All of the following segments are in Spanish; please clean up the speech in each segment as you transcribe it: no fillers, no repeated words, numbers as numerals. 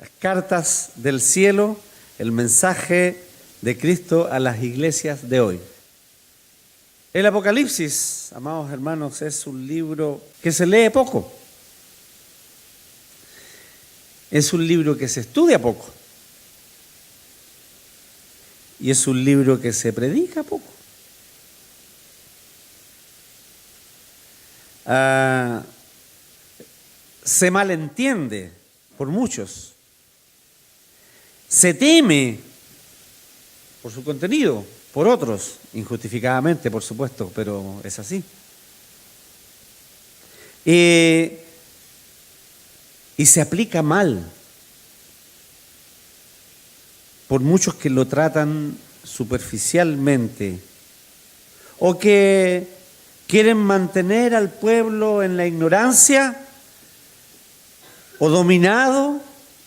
Las cartas del cielo, el mensaje de Cristo a las iglesias de hoy. El Apocalipsis, amados hermanos, es un libro que se lee poco. Es un libro que se estudia poco. Y es un libro que se predica poco. Se malentiende por muchos. Se teme por su contenido, por otros, injustificadamente, por supuesto, pero es así. Y se aplica mal por muchos que lo tratan superficialmente o que quieren mantener al pueblo en la ignorancia o dominado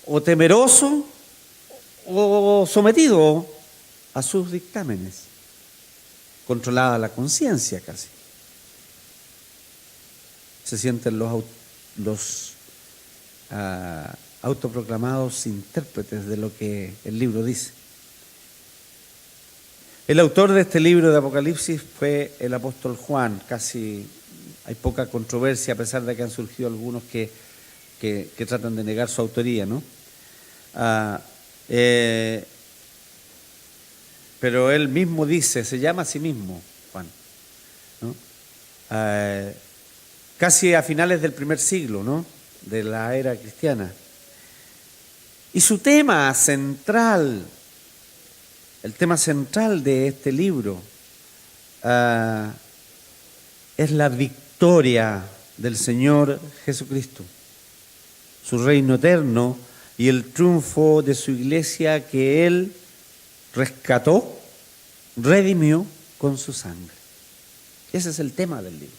o temeroso o sometido a sus dictámenes, controlada la conciencia casi. Se sienten los autoproclamados intérpretes de lo que el libro dice. El autor de este libro de Apocalipsis fue el apóstol Juan. Casi hay poca controversia, a pesar de que han surgido algunos que tratan de negar su autoría, ¿no? Pero él mismo dice, se llama a sí mismo Juan, ¿no? Casi a finales del primer siglo, ¿no?, de la era cristiana. Y su tema central, el tema central de este libro, es la victoria del Señor Jesucristo, su reino eterno y el triunfo de su iglesia que Él rescató, redimió con su sangre. Ese es el tema del libro.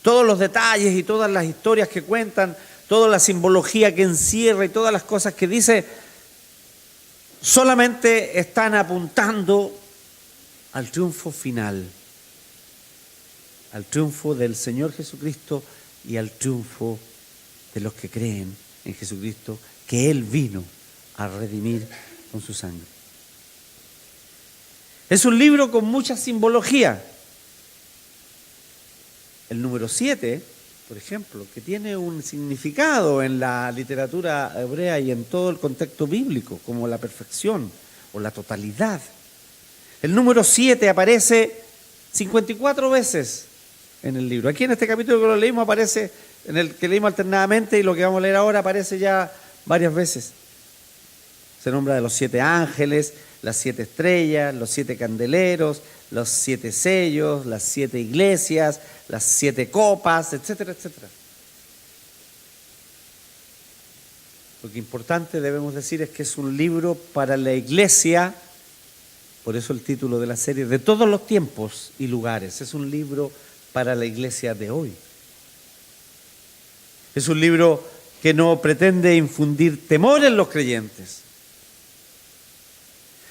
Todos los detalles y todas las historias que cuentan, toda la simbología que encierra y todas las cosas que dice, solamente están apuntando al triunfo final, al triunfo del Señor Jesucristo y al triunfo de los que creen en Jesucristo, que Él vino a redimir con su sangre. Es un libro con mucha simbología. El número 7, por ejemplo, que tiene un significado en la literatura hebrea y en todo el contexto bíblico, como la perfección o la totalidad. El número 7 aparece 54 veces en el libro. Aquí en este capítulo que lo leímos aparece, en el que leímos alternadamente, y lo que vamos a leer ahora aparece ya varias veces. Se nombra de los 7 ángeles, las 7 estrellas, los 7 candeleros, los 7 sellos, las 7 iglesias, las 7 copas, etcétera, etcétera. Lo que importante debemos decir es que es un libro para la iglesia, por eso el título de la serie, de todos los tiempos y lugares. Es un libro para la iglesia de hoy. Es un libro que no pretende infundir temor en los creyentes.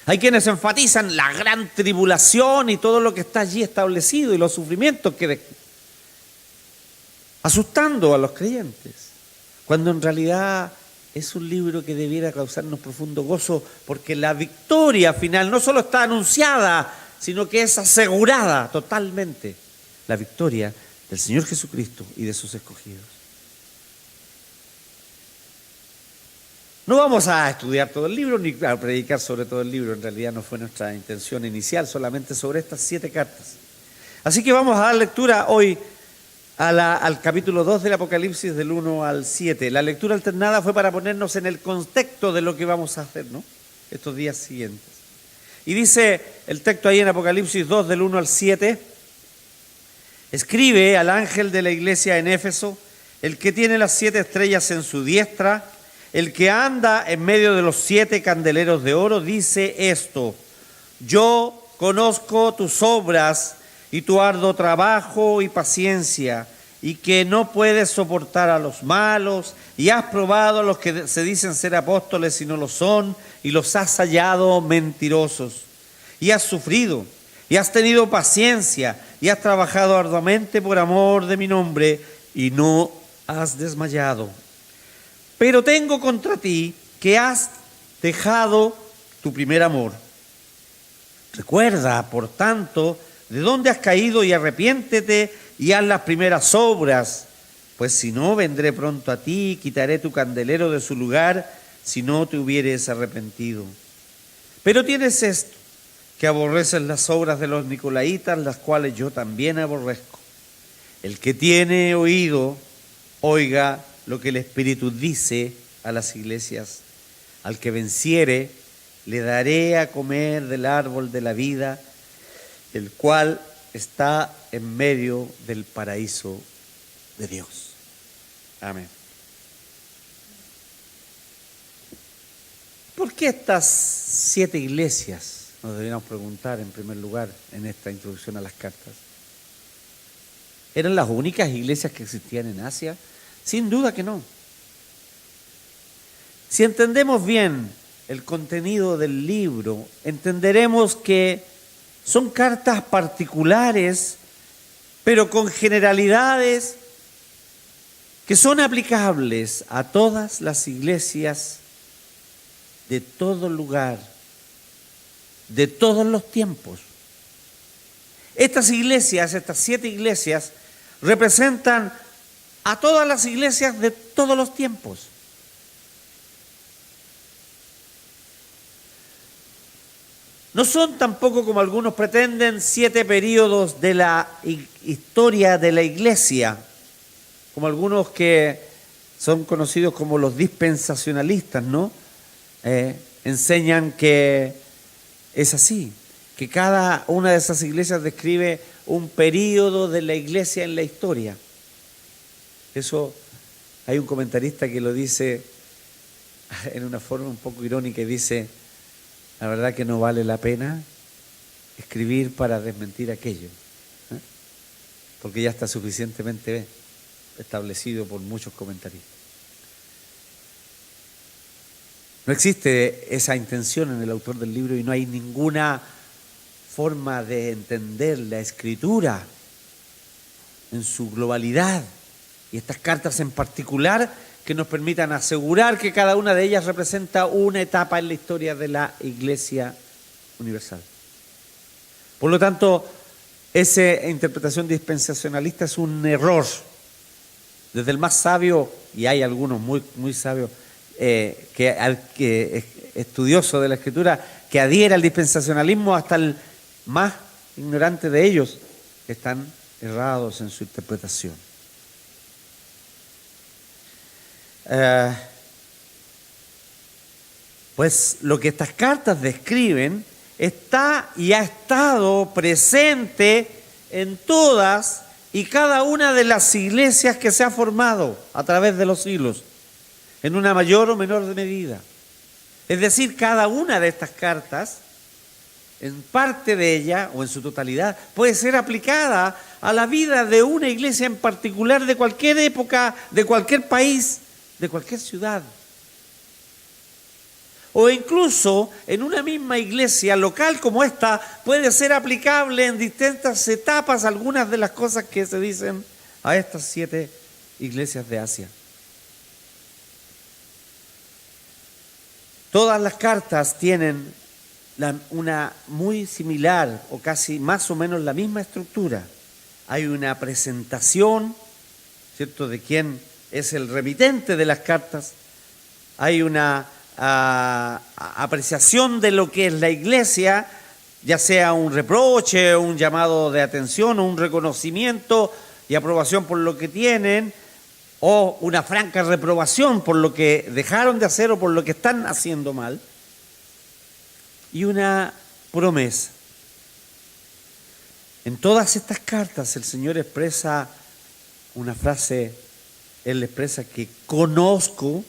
Hay quienes enfatizan la gran tribulación y todo lo que está allí establecido y los sufrimientos que asustando a los creyentes, cuando en realidad es un libro que debiera causarnos profundo gozo, porque la victoria final no solo está anunciada, sino que es asegurada totalmente, la victoria del Señor Jesucristo y de sus escogidos. No vamos a estudiar todo el libro ni a predicar sobre todo el libro, en realidad no fue nuestra intención inicial, solamente sobre estas 7 cartas. Así que vamos a dar lectura hoy al capítulo 2 del Apocalipsis, del 1 al 7. La lectura alternada fue para ponernos en el contexto de lo que vamos a hacer, ¿no?, estos días siguientes. Y dice el texto ahí en Apocalipsis 2, del 1 al 7, escribe al ángel de la iglesia en Éfeso, el que tiene las 7 estrellas en su diestra, el que anda en medio de los 7 candeleros de oro, dice esto: yo conozco tus obras y tu arduo trabajo y paciencia, y que no puedes soportar a los malos, y has probado a los que se dicen ser apóstoles y no lo son, y los has hallado mentirosos. Y has sufrido, y has tenido paciencia, y has trabajado arduamente por amor de mi nombre, y no has desmayado. Pero tengo contra ti que has dejado tu primer amor. Recuerda, por tanto, de dónde has caído y arrepiéntete y haz las primeras obras, pues si no, vendré pronto a ti y quitaré tu candelero de su lugar si no te hubieres arrepentido. Pero tienes esto, que aborreces las obras de los nicolaítas, las cuales yo también aborrezco. El que tiene oído, oiga lo que el Espíritu dice a las iglesias. Al que venciere, le daré a comer del árbol de la vida, el cual está en medio del paraíso de Dios. Amén. ¿Por qué estas 7 iglesias? Nos deberíamos preguntar en primer lugar en esta introducción a las cartas. ¿Eran las únicas iglesias que existían en Asia? Sin duda que no. Si entendemos bien el contenido del libro, entenderemos que son cartas particulares, pero con generalidades que son aplicables a todas las iglesias de todo lugar, de todos los tiempos. Estas iglesias, estas 7 iglesias, representan a todas las iglesias de todos los tiempos. No son tampoco, como algunos pretenden, 7 períodos de la historia de la iglesia, como algunos que son conocidos como los dispensacionalistas, ¿no? Enseñan que es así, que cada una de esas iglesias describe un período de la iglesia en la historia. Eso hay un comentarista que lo dice en una forma un poco irónica y dice: la verdad que no vale la pena escribir para desmentir aquello, porque ya está suficientemente establecido por muchos comentaristas. No existe esa intención en el autor del libro y no hay ninguna forma de entender la escritura en su globalidad y estas cartas en particular que nos permitan asegurar que cada una de ellas representa una etapa en la historia de la Iglesia universal. Por lo tanto, esa interpretación dispensacionalista es un error. Desde el más sabio, y hay algunos muy sabios, que estudioso de la Escritura, que adhiera al dispensacionalismo, hasta el más ignorante de ellos, están errados en su interpretación. Pues lo que estas cartas describen está y ha estado presente en todas y cada una de las iglesias que se ha formado a través de los siglos, en una mayor o menor medida. Es decir, cada una de estas cartas, en parte de ella o en su totalidad, puede ser aplicada a la vida de una iglesia en particular, de cualquier época, de cualquier país, de cualquier ciudad. O incluso en una misma iglesia local como esta, puede ser aplicable en distintas etapas algunas de las cosas que se dicen a estas 7 iglesias de Asia. Todas las cartas tienen una muy similar o casi más o menos la misma estructura. Hay una presentación, ¿cierto?, de quién es el remitente de las cartas. Hay una apreciación de lo que es la iglesia, ya sea un reproche, un llamado de atención o un reconocimiento y aprobación por lo que tienen, o una franca reprobación por lo que dejaron de hacer o por lo que están haciendo mal, y una promesa. En todas estas cartas el Señor expresa una frase, Él expresa que conozco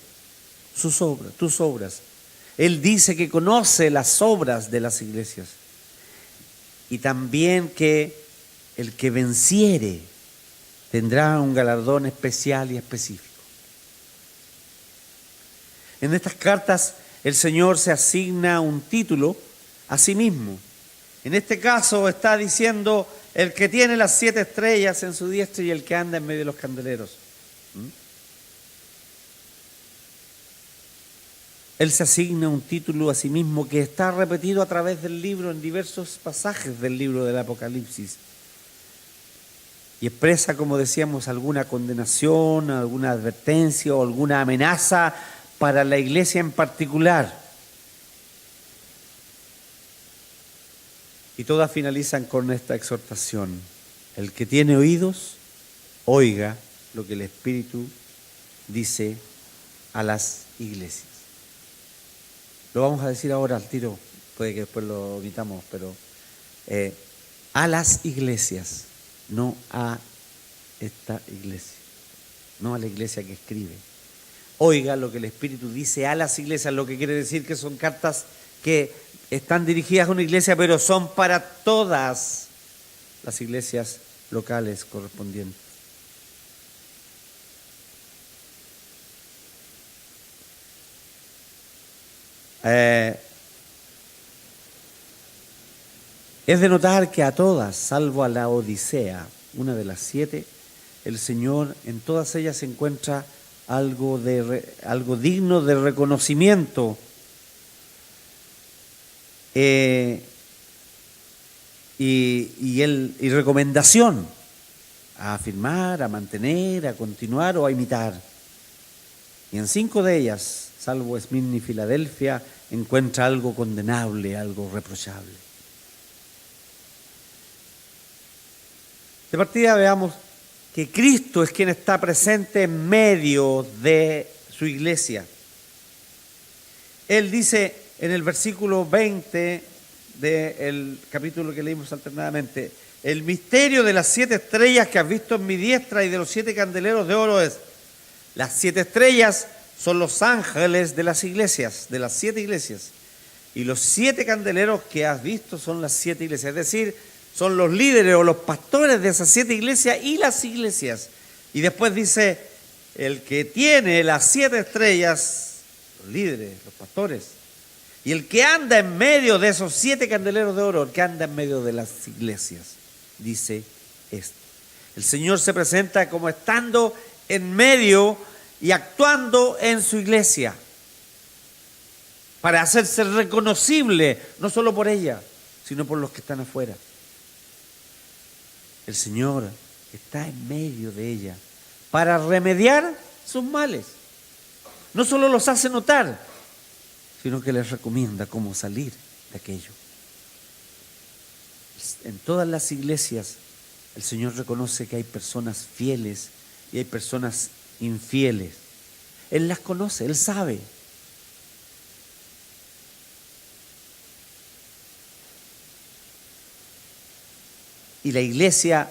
sus obras, tus obras. Él dice que conoce las obras de las iglesias y también que el que venciere tendrá un galardón especial y específico. En estas cartas el Señor se asigna un título a sí mismo. En este caso está diciendo el que tiene las 7 estrellas en su diestra y el que anda en medio de los candeleros. Él se asigna un título a sí mismo que está repetido a través del libro en diversos pasajes del libro del Apocalipsis. Y expresa, como decíamos, alguna condenación, alguna advertencia o alguna amenaza para la iglesia en particular. Y todas finalizan con esta exhortación: el que tiene oídos, oiga lo que el Espíritu dice a las iglesias. Lo vamos a decir ahora al tiro, puede que después lo omitamos, pero a las iglesias, no a esta iglesia, no a la iglesia que escribe. Oiga lo que el Espíritu dice a las iglesias, lo que quiere decir que son cartas que están dirigidas a una iglesia, pero son para todas las iglesias locales correspondientes. Es de notar que a todas, salvo a la Odisea, una de las 7, el Señor en todas ellas encuentra algo digno de reconocimiento y recomendación a afirmar, a mantener, a continuar o a imitar. Y en 5 de ellas, salvo Esmirna y Filadelfia, encuentra algo condenable, algo reprochable. De partida veamos que Cristo es quien está presente en medio de su iglesia. Él dice en el versículo 20 del capítulo que leímos alternadamente: el misterio de las 7 estrellas que has visto en mi diestra y de los 7 candeleros de oro es. Las 7 estrellas son los ángeles de las iglesias, de las 7 iglesias. Y los 7 candeleros que has visto son las 7 iglesias. Es decir, son los líderes o los pastores de esas 7 iglesias y las iglesias. Y después dice, el que tiene las 7 estrellas, los líderes, los pastores. Y el que anda en medio de esos 7 candeleros de oro, el que anda en medio de las iglesias, dice esto. El Señor se presenta como estando en medio y actuando en su iglesia para hacerse reconocible, no solo por ella, sino por los que están afuera. El Señor está en medio de ella para remediar sus males. No solo los hace notar, sino que les recomienda cómo salir de aquello. En todas las iglesias el Señor reconoce que hay personas fieles y hay personas infieles. Él las conoce, Él sabe. Y la iglesia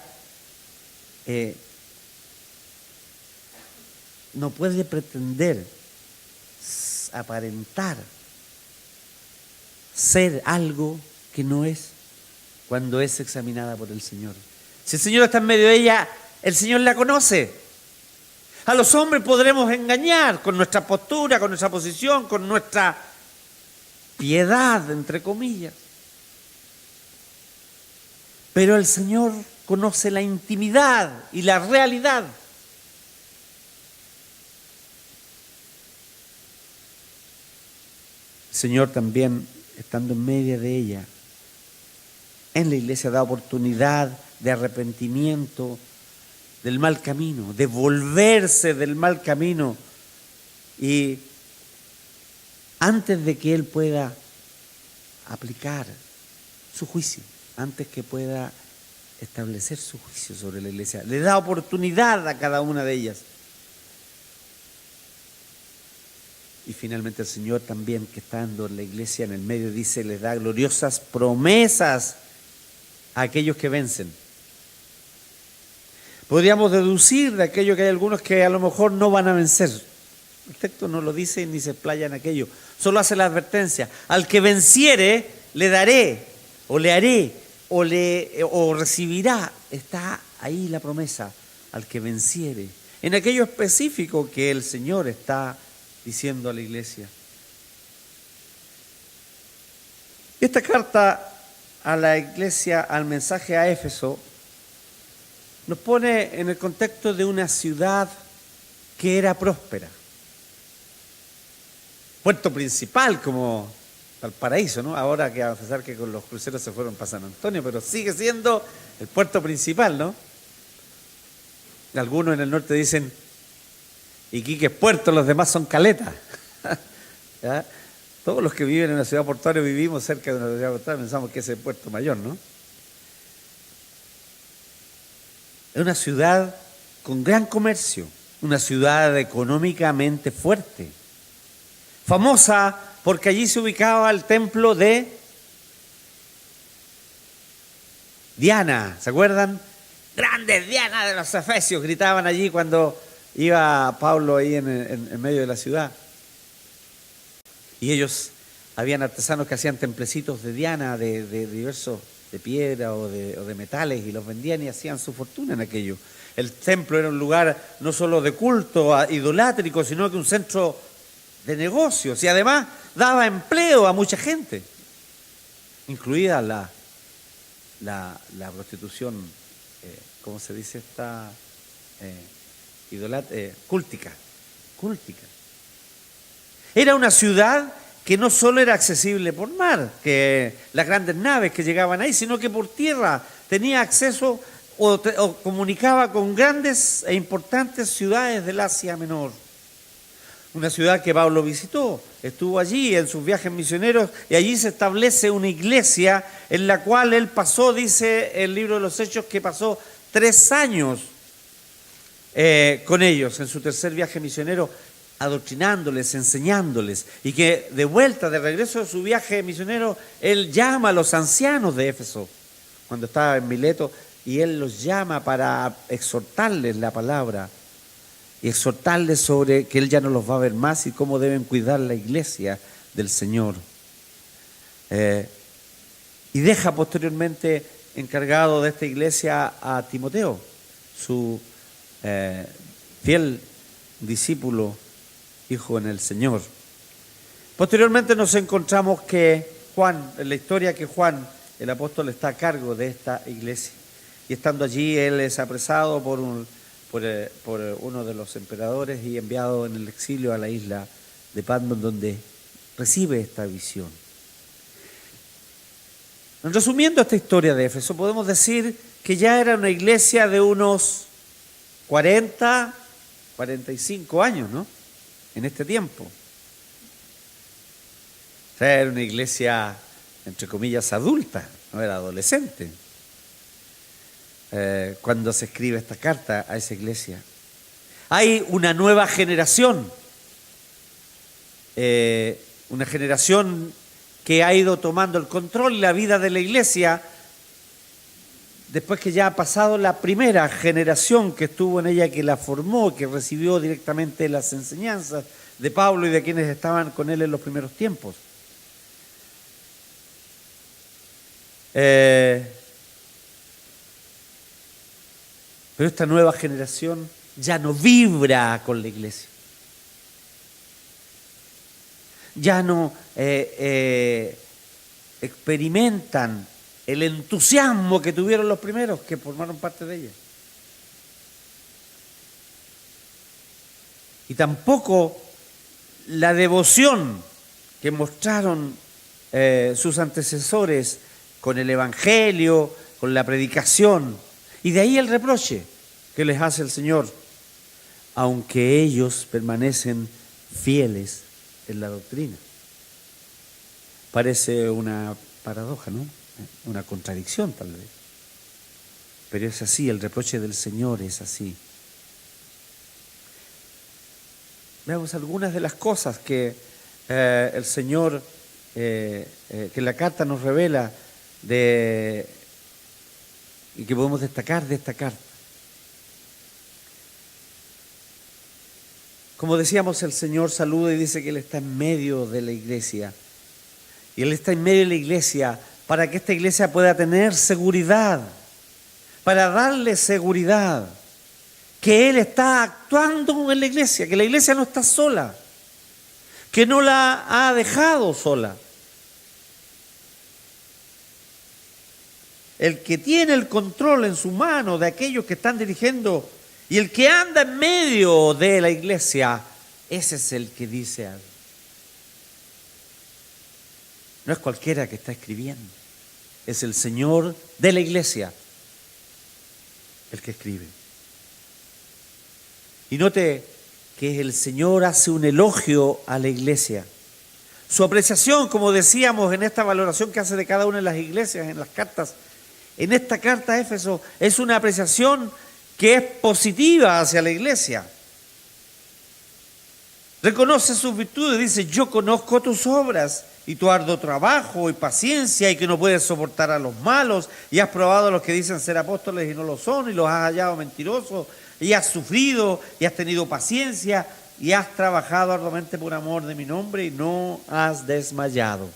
no puede pretender aparentar ser algo que no es cuando es examinada por el Señor. Si el Señor está en medio de ella, el Señor la conoce. A los hombres podremos engañar con nuestra postura, con nuestra posición, con nuestra piedad, entre comillas. Pero el Señor conoce la intimidad y la realidad. El Señor también, estando en medio de ella, en la iglesia da oportunidad de arrepentimiento del mal camino, de volverse del mal camino, y antes de que Él pueda aplicar su juicio, antes que pueda establecer su juicio sobre la iglesia, le da oportunidad a cada una de ellas. Y finalmente el Señor también, que estando en la iglesia en el medio, dice, les da gloriosas promesas a aquellos que vencen. Podríamos deducir de aquello que hay algunos que a lo mejor no van a vencer. El texto no lo dice ni se explaya en aquello. Solo hace la advertencia. Al que venciere, le daré, o le haré, o recibirá. Está ahí la promesa. Al que venciere. En aquello específico que el Señor está diciendo a la iglesia. Esta carta a la iglesia, al mensaje a Éfeso, nos pone en el contexto de una ciudad que era próspera. puerto principal como Valparaíso, ¿no? Ahora que a pesar que con los cruceros se fueron para San Antonio, pero sigue siendo el puerto principal, ¿no? Algunos en el norte dicen, Iquique es puerto, los demás son caletas. ¿Ya? Todos los que viven en una ciudad portuaria vivimos cerca de una ciudad portuaria, pensamos que ese es el puerto mayor, ¿no? Es una ciudad con gran comercio, una ciudad económicamente fuerte, famosa porque allí se ubicaba el templo de Diana, ¿se acuerdan? Grandes Diana de los Efesios, gritaban allí cuando iba Pablo ahí en medio de la ciudad. Y ellos, habían artesanos que hacían templecitos de Diana, de diversos, de piedra o de metales, y los vendían y hacían su fortuna en aquello. El templo era un lugar no solo de culto idolátrico, sino que un centro de negocios, y además daba empleo a mucha gente, incluida la prostitución, ¿cómo se dice esta? Cúltica. Era una ciudad que no solo era accesible por mar, que las grandes naves que llegaban ahí, sino que por tierra tenía acceso o comunicaba con grandes e importantes ciudades del Asia Menor. Una ciudad que Pablo visitó, estuvo allí en sus viajes misioneros, y allí se establece una iglesia en la cual él pasó, dice el libro de los Hechos, que pasó 3 años con ellos en su tercer viaje misionero, adoctrinándoles, enseñándoles, y que de vuelta, de regreso de su viaje misionero, él llama a los ancianos de Éfeso, cuando estaba en Mileto, y él los llama para exhortarles la palabra, y exhortarles sobre que él ya no los va a ver más y cómo deben cuidar la iglesia del Señor. Y deja posteriormente encargado de esta iglesia a Timoteo, su fiel discípulo, hijo en el Señor. Posteriormente nos encontramos que Juan, en la historia, que Juan, el apóstol, está a cargo de esta iglesia. Y estando allí, él es apresado por uno de los emperadores y enviado en el exilio a la isla de Patmos, donde recibe esta visión. Resumiendo esta historia de Éfeso, podemos decir que ya era una iglesia de unos 40, 45 años, ¿no? En este tiempo. O sea, era una iglesia, entre comillas, adulta, no era adolescente. Cuando se escribe esta carta a esa iglesia. Hay una nueva generación, una generación que ha ido tomando el control y la vida de la iglesia, después que ya ha pasado la primera generación que estuvo en ella, que la formó, que recibió directamente las enseñanzas de Pablo y de quienes estaban con él en los primeros tiempos. Pero esta nueva generación ya no vibra con la iglesia. Ya no experimentan el entusiasmo que tuvieron los primeros que formaron parte de ella. Y tampoco la devoción que mostraron sus antecesores con el Evangelio, con la predicación. Y de ahí el reproche que les hace el Señor, aunque ellos permanecen fieles en la doctrina. Parece una paradoja, ¿no? Una contradicción tal vez. Pero es así, el reproche del Señor es así. Veamos algunas de las cosas que el Señor, que la carta nos revela y que podemos destacar de esta carta. Como decíamos, el Señor saluda y dice que Él está en medio de la iglesia. Y Él está en medio de la iglesia para que esta iglesia pueda tener seguridad, para darle seguridad, que Él está actuando en la iglesia, que la iglesia no está sola, que no la ha dejado sola. El que tiene el control en su mano de aquellos que están dirigiendo y el que anda en medio de la iglesia, ese es el que dice algo. No es cualquiera que está escribiendo. Es el Señor de la iglesia el que escribe. Y note que el Señor hace un elogio a la iglesia. Su apreciación, como decíamos en esta valoración que hace de cada una de las iglesias, en las cartas, en esta carta a Éfeso, es una apreciación que es positiva hacia la iglesia. Reconoce sus virtudes, dice: yo conozco tus obras y tu arduo trabajo y paciencia, y que no puedes soportar a los malos, y has probado a los que dicen ser apóstoles y no lo son, y los has hallado mentirosos, y has sufrido, y has tenido paciencia, y has trabajado arduamente por amor de mi nombre, y no has desmayado.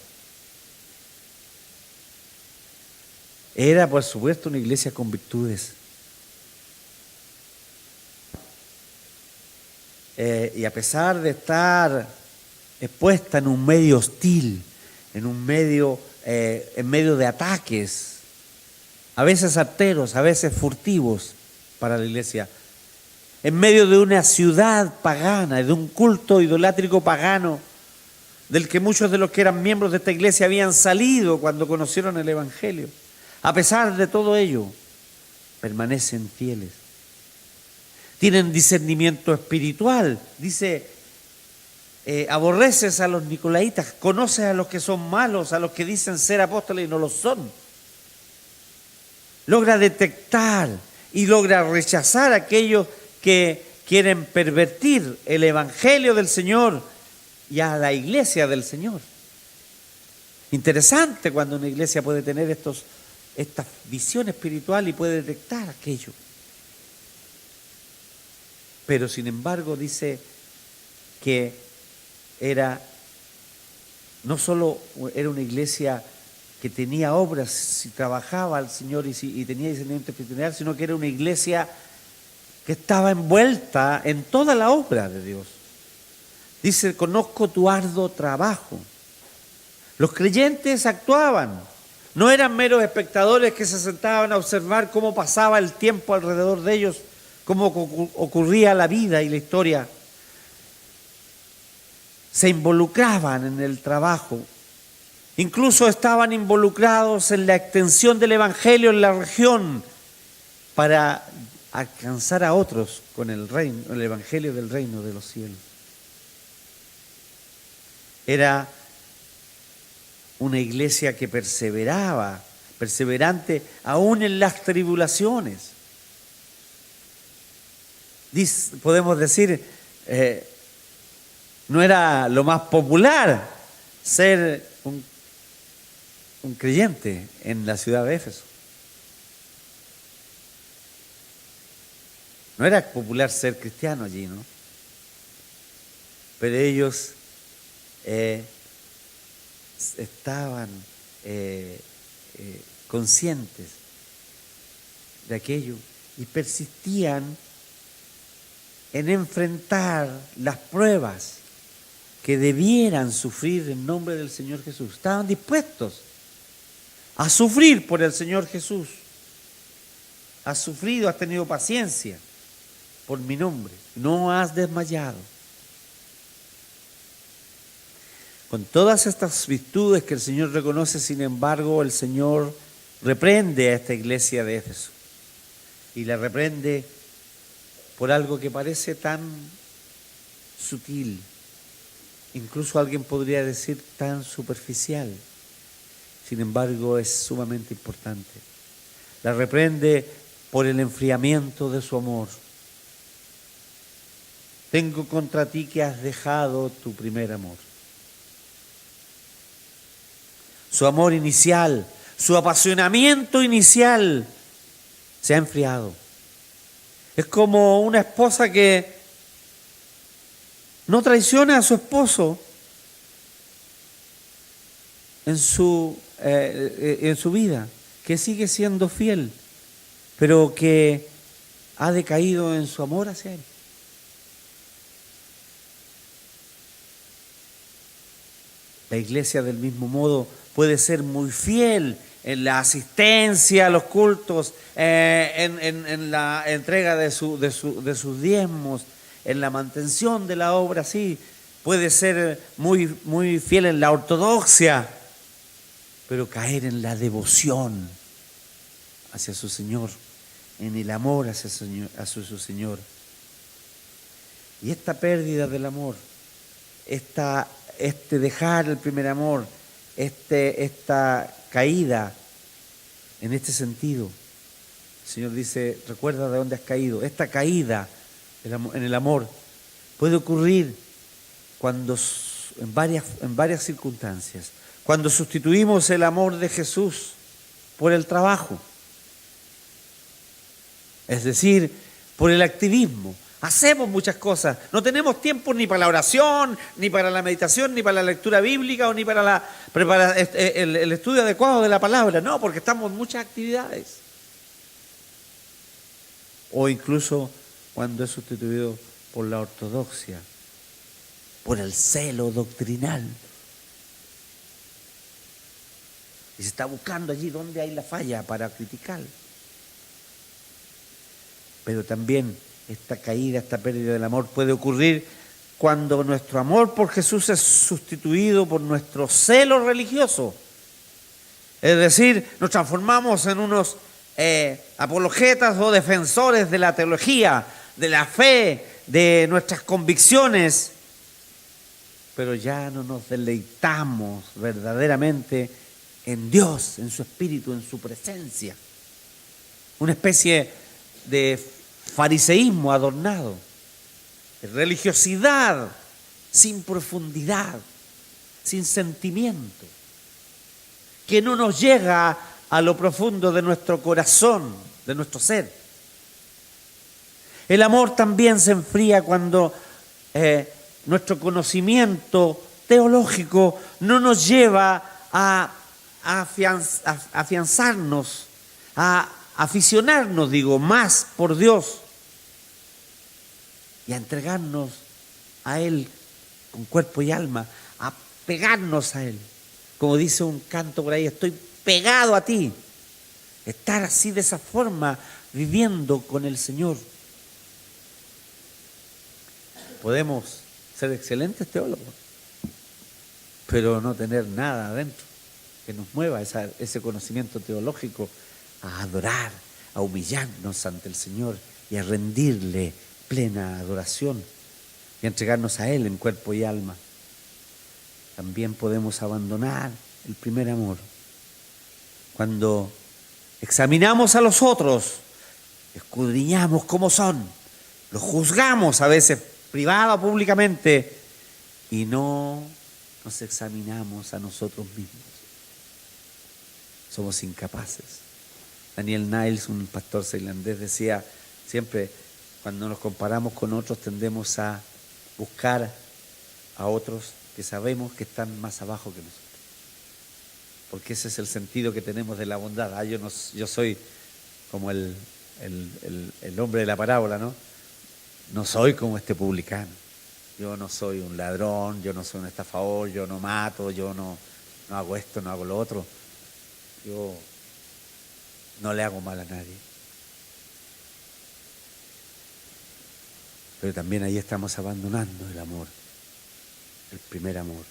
Era, por supuesto, una iglesia con virtudes. Y a pesar de estar expuesta en un medio hostil, en medio de ataques, a veces arteros, a veces furtivos para la iglesia, en medio de una ciudad pagana, de un culto idolátrico pagano, del que muchos de los que eran miembros de esta iglesia habían salido cuando conocieron el Evangelio. A pesar de todo ello, permanecen fieles. Tienen discernimiento espiritual. Dice: aborreces a los nicolaitas, conoces a los que son malos, a los que dicen ser apóstoles y no lo son. Logra detectar y logra rechazar a aquellos que quieren pervertir el Evangelio del Señor y a la iglesia del Señor. Interesante cuando una iglesia puede tener esta visión espiritual y puede detectar aquello. Pero sin embargo dice que no solo era una iglesia que tenía obras, si trabajaba al Señor y tenía discernimiento espiritual, sino que era una iglesia que estaba envuelta en toda la obra de Dios. Dice: conozco tu arduo trabajo. Los creyentes actuaban, no eran meros espectadores que se sentaban a observar cómo pasaba el tiempo alrededor de ellos, cómo ocurría la vida y la historia. Se involucraban en el trabajo, incluso estaban involucrados en la extensión del Evangelio en la región para alcanzar a otros con el Evangelio del reino de los cielos. Era una iglesia que perseverante aún en las tribulaciones. Podemos decir, no era lo más popular ser un creyente en la ciudad de Éfeso. No era popular ser cristiano allí, ¿no? Pero ellos estaban conscientes de aquello y persistían en enfrentar las pruebas que debieran sufrir en nombre del Señor Jesús. Estaban dispuestos a sufrir por el Señor Jesús. Has sufrido, has tenido paciencia por mi nombre, no has desmayado. Con todas estas virtudes que el Señor reconoce, sin embargo, el Señor reprende a esta iglesia de Éfeso. Y la reprende por algo que parece tan sutil, incluso alguien podría decir tan superficial. Sin embargo, es sumamente importante. La reprende por el enfriamiento de su amor. Tengo contra ti que has dejado tu primer amor. Su amor inicial, su apasionamiento inicial se ha enfriado. Es como una esposa que no traiciona a su esposo en su vida, que sigue siendo fiel, pero que ha decaído en su amor hacia él. La iglesia, del mismo modo, puede ser muy fiel en la asistencia a los cultos, en la entrega de sus diezmos, en la mantención de la obra, sí. Puede ser muy fiel en la ortodoxia, pero caer en la devoción hacia su Señor, en el amor hacia su Señor. Y esta pérdida del amor, este dejar el primer amor, esta caída, en este sentido, el Señor dice, recuerda de dónde has caído. Esta caída en el amor puede ocurrir cuando, en varias circunstancias, cuando sustituimos el amor de Jesús por el trabajo, es decir, por el activismo. Hacemos muchas cosas, no tenemos tiempo ni para la oración, ni para la meditación, ni para la lectura bíblica, o ni para el estudio adecuado de la palabra, no, porque estamos en muchas actividades. O incluso cuando es sustituido por la ortodoxia, por el celo doctrinal. Y se está buscando allí donde hay la falla para criticar. Pero también esta caída, esta pérdida del amor puede ocurrir cuando nuestro amor por Jesús es sustituido por nuestro celo religioso. Es decir, nos transformamos en unos apologetas o defensores de la teología, de la fe, de nuestras convicciones, pero ya no nos deleitamos verdaderamente en Dios, en su Espíritu, en su presencia. Una especie de fariseísmo adornado, de religiosidad sin profundidad, sin sentimiento, que no nos llega a lo profundo de nuestro corazón, de nuestro ser. El amor también se enfría cuando nuestro conocimiento teológico no nos lleva a afianzarnos, a aficionarnos, más por Dios y a entregarnos a Él con cuerpo y alma, a pegarnos a Él. Como dice un canto por ahí, estoy pegado a ti. Estar así de esa forma, viviendo con el Señor. Podemos ser excelentes teólogos, pero no tener nada adentro que nos mueva ese conocimiento teológico a adorar, a humillarnos ante el Señor y a rendirle plena adoración y a entregarnos a Él en cuerpo y alma. También podemos abandonar el primer amor cuando examinamos a los otros, escudriñamos cómo son, los juzgamos a veces privada o públicamente y no nos examinamos a nosotros mismos. Somos incapaces. Daniel Niles, un pastor tailandés, decía siempre, cuando nos comparamos con otros tendemos a buscar a otros que sabemos que están más abajo que nosotros. Porque ese es el sentido que tenemos de la bondad. Yo soy como el hombre de la parábola, ¿no? No soy como este publicano. Yo no soy un ladrón, yo no soy un estafador, yo no mato, yo no hago esto, no hago lo otro. Yo no le hago mal a nadie. Pero también ahí estamos abandonando el amor, el primer amor.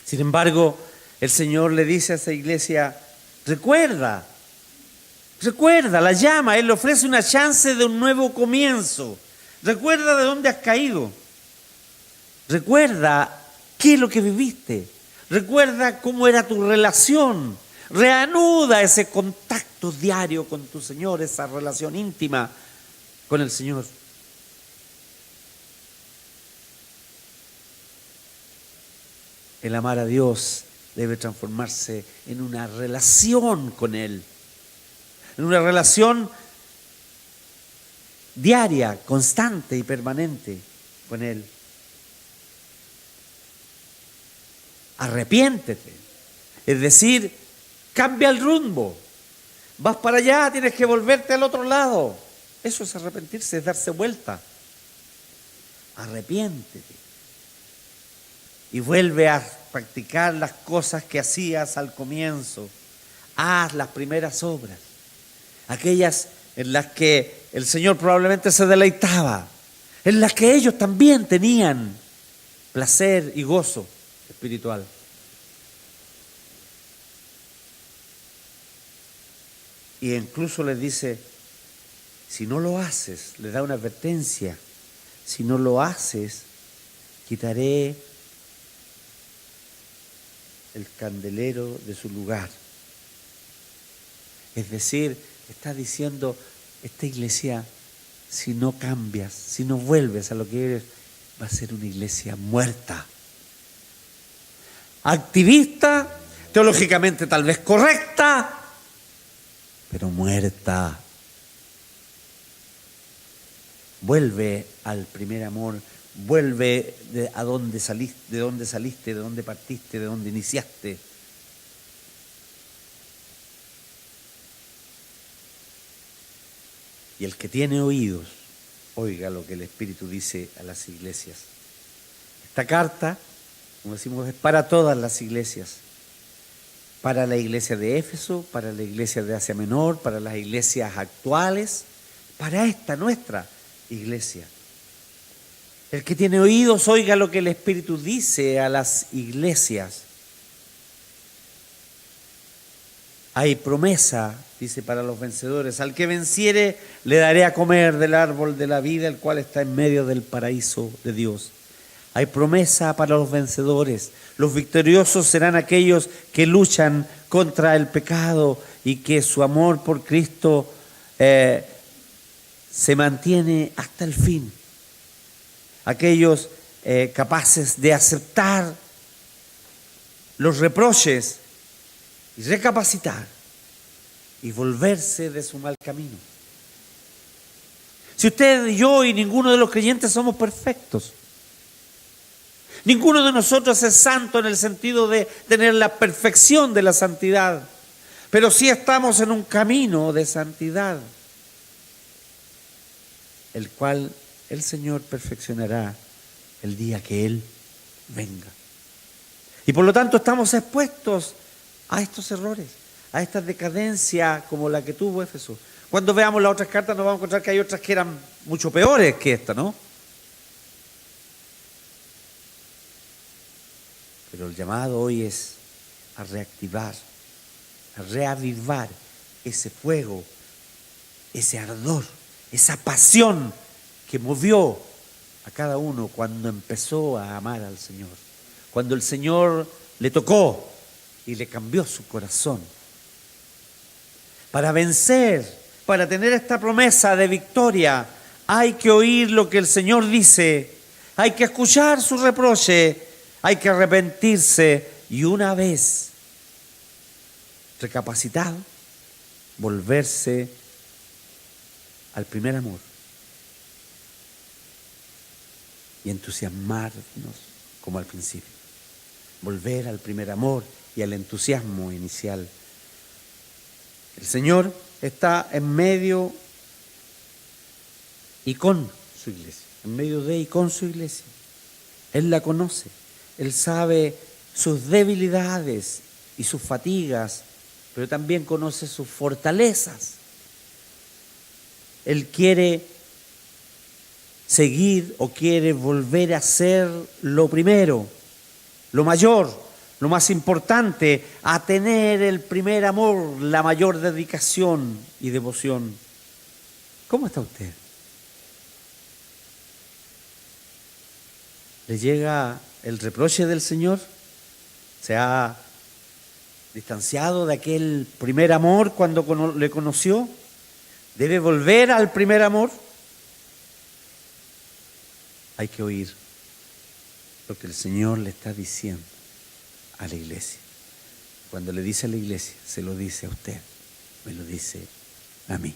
Sin embargo, el Señor le dice a esa iglesia, recuerda, la llama, Él le ofrece una chance de un nuevo comienzo. Recuerda de dónde has caído. Recuerda qué es lo que viviste. Recuerda cómo era tu relación. Reanuda ese contacto diario con tu Señor, esa relación íntima con el Señor. El amar a Dios debe transformarse en una relación con Él, en una relación diaria, constante y permanente con Él. Arrepiéntete, es decir, cambia el rumbo. Vas para allá, tienes que volverte al otro lado. Eso es arrepentirse, es darse vuelta. Arrepiéntete y vuelve a practicar las cosas que hacías al comienzo. Haz las primeras obras, aquellas en las que el Señor probablemente se deleitaba, en las que ellos también tenían placer y gozo espiritual. Y incluso les dice, si no lo haces, les da una advertencia, si no lo haces, quitaré el candelero de su lugar. Es decir, está diciendo, esta iglesia, si no cambias, si no vuelves a lo que eres, va a ser una iglesia muerta. Activista, teológicamente tal vez correcta, pero muerta. Vuelve al primer amor, vuelve de dónde saliste, de dónde partiste, de dónde iniciaste. Y el que tiene oídos, oiga lo que el Espíritu dice a las iglesias. Esta carta, como decimos, es para todas las iglesias. Para la iglesia de Éfeso, para la iglesia de Asia Menor, para las iglesias actuales, para esta nuestra iglesia. El que tiene oídos, oiga lo que el Espíritu dice a las iglesias. Hay promesa, dice, para los vencedores. Al que venciere, le daré a comer del árbol de la vida, el cual está en medio del paraíso de Dios. Hay promesa para los vencedores. Los victoriosos serán aquellos que luchan contra el pecado y que su amor por Cristo se mantiene hasta el fin. Aquellos capaces de aceptar los reproches y recapacitar y volverse de su mal camino. Si usted, yo y ninguno de los creyentes somos perfectos, ninguno de nosotros es santo en el sentido de tener la perfección de la santidad, pero sí estamos en un camino de santidad, el cual el Señor perfeccionará el día que Él venga. Y por lo tanto estamos expuestos a estos errores, a esta decadencia como la que tuvo Éfeso. Cuando veamos las otras cartas nos vamos a encontrar que hay otras que eran mucho peores que esta, ¿no? Pero el llamado hoy es a reactivar, a reavivar ese fuego, ese ardor, esa pasión que movió a cada uno cuando empezó a amar al Señor. Cuando el Señor le tocó y le cambió su corazón. Para vencer, para tener esta promesa de victoria, hay que oír lo que el Señor dice, hay que escuchar su reproche, hay que arrepentirse y una vez recapacitado, volverse al primer amor y entusiasmarnos como al principio. Volver al primer amor y al entusiasmo inicial. El Señor está en medio y con su iglesia, en medio de y con su iglesia. Él la conoce, Él sabe sus debilidades y sus fatigas, pero también conoce sus fortalezas. Él quiere seguir o quiere volver a ser lo primero, lo mayor, lo más importante, a tener el primer amor, la mayor dedicación y devoción. ¿Cómo está usted? ¿Le llega el reproche del Señor? ¿Se ha distanciado de aquel primer amor cuando le conoció? ¿Debe volver al primer amor? Hay que oír lo que el Señor le está diciendo a la iglesia. Cuando le dice a la iglesia, se lo dice a usted, me lo dice a mí.